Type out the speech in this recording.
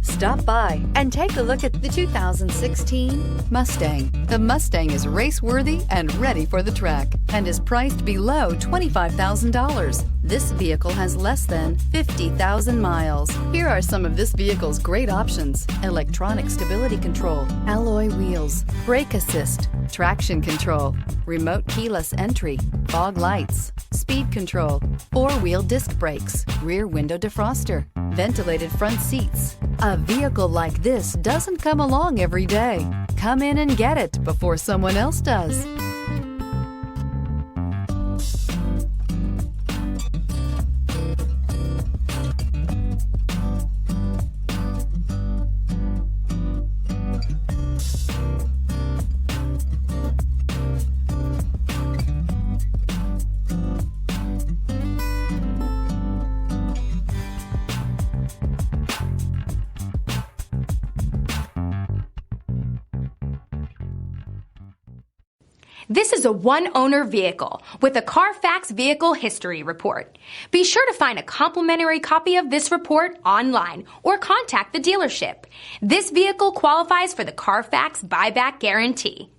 Stop by and take a look at the 2016 Mustang. The Mustang is race-worthy and ready for the track and is priced below $25,000. This vehicle has less than 50,000 miles. Here are some of this vehicle's great options: electronic stability control, alloy wheels, brake assist, traction control, remote keyless entry, fog lights, speed control, four-wheel disc brakes, rear window defroster, ventilated front seats. A vehicle like this doesn't come along every day. Come in and get it before someone else does. This is a one-owner vehicle with a Carfax Vehicle History Report. Be sure to find a complimentary copy of this report online or contact the dealership. This vehicle qualifies for the Carfax Buyback Guarantee.